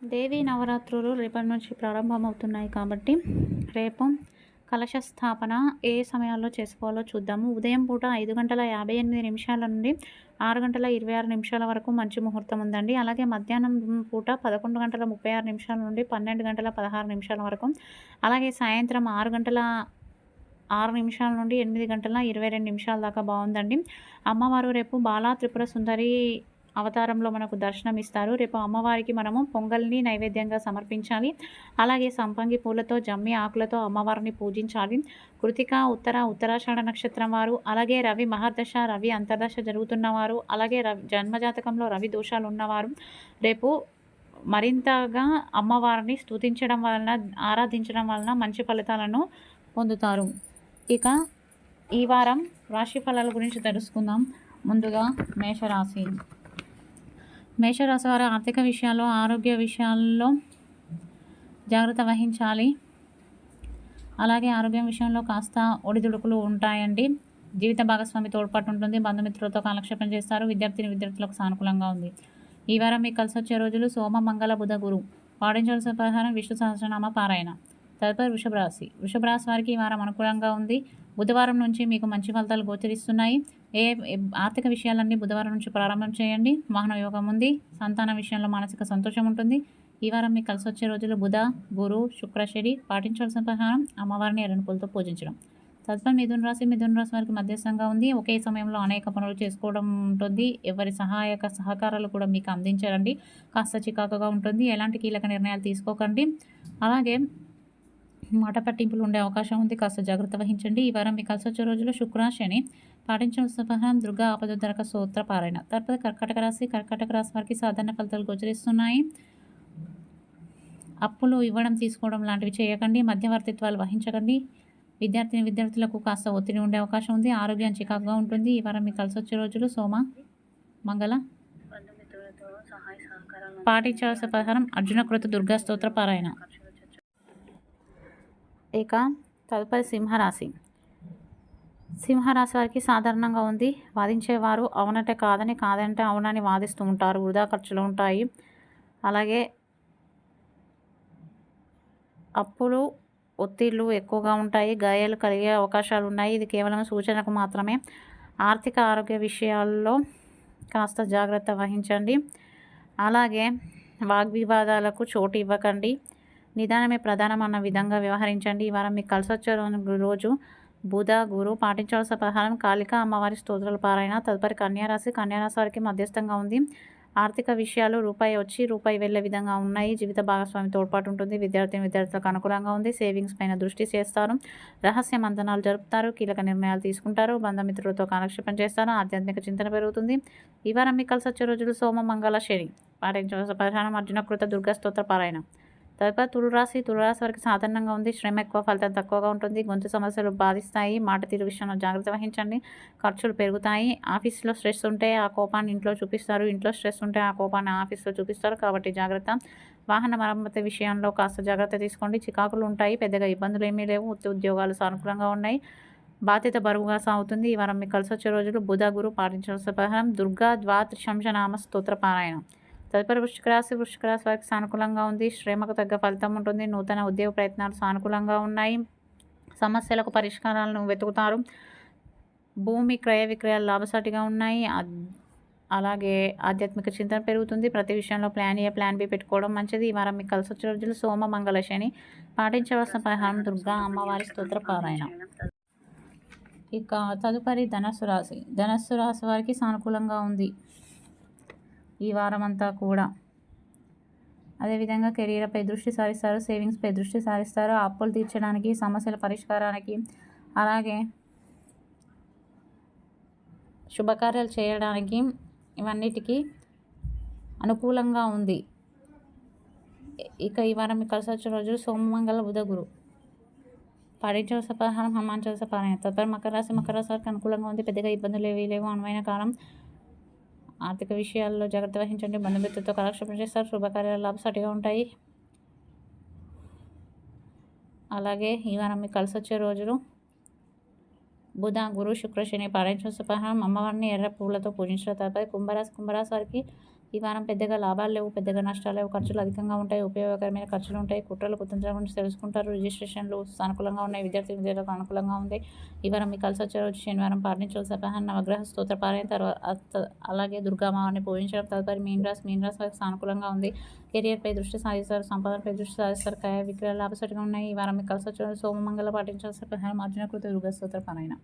దేవీ నవరాత్రులు రేపటి నుంచి ప్రారంభమవుతున్నాయి కాబట్టి రేపు కలశ స్థాపన ఏ సమయాల్లో చేసుకోవాలో చూద్దాము. ఉదయం పూట 5:58 నుండి 6:26 వరకు మంచి ముహూర్తం ఉందండి. అలాగే మధ్యాహ్నం పూట 11:36 నుండి 12:16 వరకు, అలాగే సాయంత్రం 6:06 నుండి 8:22 దాకా బాగుందండి. అమ్మవారు రేపు బాలా త్రిపుర సుందరి అవతారంలో మనకు దర్శనమిస్తారు. రేపు అమ్మవారికి మనము పొంగల్ని నైవేద్యంగా సమర్పించాలి. అలాగే సంపంగి పూలతో, జమ్మి ఆకులతో అమ్మవారిని పూజించాలి. కృతిక, ఉత్తరాషాఢ నక్షత్రం వారు, అలాగే రవి మహర్దశ, రవి అంతర్దశ జరుగుతున్నవారు, అలాగే జన్మజాతకంలో రవి దోషాలు ఉన్నవారు రేపు మరింతగా అమ్మవారిని స్తుతించడం వలన, ఆరాధించడం వలన మంచి ఫలితాలను పొందుతారు. ఇక ఈ వారం రాశి ఫలాల గురించి తెలుసుకుందాం. ముందుగా మేషరాశి. మేషరాశి వారి ఆర్థిక విషయాల్లో, ఆరోగ్య విషయాల్లో జాగ్రత్త వహించాలి. అలాగే ఆరోగ్యం విషయంలో కాస్త ఒడిదుడుకులు ఉంటాయండి. జీవిత భాగస్వామి తోడ్పాటు ఉంటుంది. బంధుమిత్రులతో కాలక్షేపం చేస్తారు. విద్యార్థులకు సానుకూలంగా ఉంది. ఈ వారం మీకు కలిసి వచ్చే రోజులు సోమ, మంగళ, బుధ, గురు. పాటించవలసిన పరిహారం విష్ణు సహస్రనామ పారాయణ. తదుపరి వృషభ రాశి. వృషభ రాశి వారికి ఈ వారం అనుకూలంగా ఉంది. బుధవారం నుంచి మీకు మంచి ఫలితాలు గోచరిస్తున్నాయి. ఆర్థిక విషయాలన్నీ బుధవారం నుంచి ప్రారంభం చేయండి. వాహన యోగం ఉంది. సంతాన విషయంలో మానసిక సంతోషం ఉంటుంది. ఈ వారం మీకు కలిసి వచ్చే రోజులు బుధ, గురు, శుక్ర, శని. పాటించవలసిన పరిహారం అమ్మవారిని ఎర్రని పూలతో పూజించడం. తదుపరి మిథున రాశి. మిథున రాశి వారికి మధ్యస్థంగా ఉంది. ఒకే సమయంలో అనేక పనులు చేసుకోవడం ఉంటుంది. ఎవరి సహకారాలు కూడా మీకు అందించారండి. కాస్త చికాకుగా ఉంటుంది. ఎలాంటి కీలక నిర్ణయాలు తీసుకోకండి. అలాగే మాట పట్టింపులు ఉండే అవకాశం ఉంది. కాస్త జాగ్రత్త వహించండి. ఈ వారం మీకు కలిసి వచ్చే రోజుల్లో శుక్ర, శని. పాటించవలసిన పరిహారం దుర్గా ఆపదుద్దరక స్తోత్ర పారాయణ. తర్వాత కర్కాటక రాశి. కర్కాటక రాశి వారికి సాధారణ ఫలితాలు గోచరిస్తున్నాయి. అప్పులు ఇవ్వడం, తీసుకోవడం లాంటివి చేయకండి. మధ్యవర్తిత్వాలు వహించకండి. విద్యార్థులకు కాస్త ఒత్తిడి ఉండే అవకాశం ఉంది. ఆరోగ్యం చికాకుగా ఉంటుంది. ఈ వారం మీకు కలిసి వచ్చే రోజులు సోమ, మంగళ. పాటించవలసిన పరిహారం అర్జునకృత దుర్గా స్తోత్ర పారాయణ. ఇక తదుపరి సింహరాశి. సింహరాశి వారికి సాధారణంగా ఉంది. వాదించేవారు అవునంటే కాదని, కాదంటే అవునని వాదిస్తూ ఉంటారు. వృధా ఖర్చులు ఉంటాయి. అలాగే అప్పులు, ఒత్తిళ్లు ఎక్కువగా ఉంటాయి. గాయాలు కలిగే అవకాశాలు ఉన్నాయి. ఇది కేవలం సూచనకు మాత్రమే. ఆర్థిక ఆరోగ్య విషయాల్లో కాస్త జాగ్రత్త వహించండి. అలాగే వాగ్వివాదాలకు చోటు ఇవ్వకండి. నిదానమే ప్రధానం అన్న విధంగా వ్యవహరించండి. ఈ వారం మీకు కలిసి వచ్చే రోజు బుధ, గురు. పాటించవలసిన పరిహారం కాళికా అమ్మవారి స్తోత్రాల పారాయణ. తదుపరి కన్యారాశి. కన్యారాశి వారికి మధ్యస్థంగా ఉంది. ఆర్థిక విషయాలు రూపాయి వచ్చి రూపాయి వెళ్ళే విధంగా ఉన్నాయి. జీవిత భాగస్వామి తోడ్పాటు ఉంటుంది. విద్యార్థులకు అనుకూలంగా ఉంది. సేవింగ్స్ పైన దృష్టి చేస్తారు. రహస్య మంతనాలు జరుపుతారు. కీలక నిర్ణయాలు తీసుకుంటారు. బంధుమిత్రులతో కాలక్షేపం చేస్తారు. ఆధ్యాత్మిక చింతన పెరుగుతుంది. ఈ వారం మీకు కలిసి వచ్చే రోజులు సోమ, మంగళ, శని. పాటించవలసిన పరిహారం అర్జునకృత దుర్గా స్తోత్ర పారాయణ. తదుపరి తులరాశి. తులరాశి వారికి సాధారణంగా ఉంది. శ్రమ ఎక్కువ, ఫలితం తక్కువగా ఉంటుంది. గొంతు సమస్యలు బాధిస్తాయి. మాట తీరు విషయంలో జాగ్రత్త వహించండి. ఖర్చులు పెరుగుతాయి. ఆఫీస్లో స్ట్రెస్ ఉంటే ఆ కోపాన్ని ఇంట్లో చూపిస్తారు. ఇంట్లో స్ట్రెస్ ఉంటే ఆ కోపాన్ని ఆఫీస్లో చూపిస్తారు. కాబట్టి జాగ్రత్త. వాహన మరమ్మతు విషయంలో కాస్త జాగ్రత్త తీసుకోండి. చికాకులు ఉంటాయి. పెద్దగా ఇబ్బందులు ఏమీ లేవు. ఉద్యోగాలు సానుకూలంగా ఉన్నాయి. బాధ్యత బరువుగా సాగుతుంది. ఈ వారం మీకు కలిసి వచ్చే రోజులు బుధ, గురు. పాటించవలసిన పరిహారం దుర్గా ద్వాత్రిశంశనామ స్తోత్ర పారాయణ. తదుపరి వృశ్చిక రాశి. వృశ్చిక రాశి వారికి సానుకూలంగా ఉంది. శ్రమకు తగ్గ ఫలితం ఉంటుంది. నూతన ఉద్యోగ ప్రయత్నాలు సానుకూలంగా ఉన్నాయి. సమస్యలకు పరిష్కారాలను వెతుకుతారు. భూమి క్రయ విక్రయాలు లాభసాటిగా ఉన్నాయి. అలాగే ఆధ్యాత్మిక చింతన పెరుగుతుంది. ప్రతి విషయంలో ప్లాన్ ఏ, ప్లాన్ బి పెట్టుకోవడం మంచిది. ఈ వారం మీకు కలిసి వచ్చే రోజులు సోమ, మంగళ, శని. పాటించవలసిన పరిహారం దుర్గా అమ్మవారి స్తోత్ర పారాయణ. ఇక తదుపరి ధనస్సు రాశి. ధనస్సు రాశి వారికి సానుకూలంగా ఉంది ఈ వారం అంతా కూడా. అదేవిధంగా కెరీర్పై దృష్టి సారిస్తారు. సేవింగ్స్పై దృష్టి సారిస్తారు. అప్పులు తీర్చడానికి, సమస్యల పరిష్కారానికి, అలాగే శుభకార్యాలు చేయడానికి, ఇవన్నిటికీ అనుకూలంగా ఉంది. ఇక ఈ వారం మీకు కలిసి వచ్చే రోజులు సోమ, మంగళ, బుధ, గురు. పాటించవలసిన పరిహారం హనుమాన్ చాలీసా పారాయణ. తదుపరి మకర రాశి. మకర రాశి వారికి అనుకూలంగా ఉంది. పెద్దగా ఇబ్బందులు ఏవీ లేవు. అనువైన కాలం. ఆర్థిక విషయాల్లో జాగ్రత్త వహించండి. బంధుమిత్రులతో కాలక్షేపం చేస్తారు. శుభకార్యాలు లాభసాటిగా ఉంటాయి. అలాగే ఈ వారం మీకు కలిసి వచ్చే రోజులు బుధ, గురు, శుక్ర, శని. పాటించవలసిన పరిహారం అమ్మవారిని ఎర్ర పువ్వులతో పూజించిన. తదుపరి కుంభరాశి. కుంభరాశి వారికి ఈ వారం పెద్దగా లాభాలు లేవు, పెద్దగా నష్టాలు లేవు. ఖర్చులు అధికంగా ఉంటాయి, ఉపయోగకరమైన ఖర్చులు ఉంటాయి. కుట్రలు కుతంత్రాల గురించి తెలుసుకుంటారు. రిజిస్ట్రేషన్లు సానుకూలంగా ఉన్నాయి. విద్యార్థులకు అనుకూలంగా ఉంది. ఈ వారం మీకు కలిసి వచ్చే రోజు శనివారం పాటించవలసిన పరిహారం నవగ్రహ స్తోత్ర పారాయణ, తర్వాత అలాగే దుర్గామావాన్ని పూజించడం. తదుపరి మీన రాశి వారికి సానుకూలంగా ఉంది. కెరియర్పై దృష్టి సాధిస్తారు, సంపాదనపై దృష్టి సాధిస్తారు. క్రయ విక్రయ లాభసాటిగా ఉన్నాయి. ఈ వారం మీకు కలిసి వచ్చే రోజు సోమమంగళ పాటించాల్సిన పరిహారం అర్జున కృత దుర్గా స్తోత్ర పారాయణ.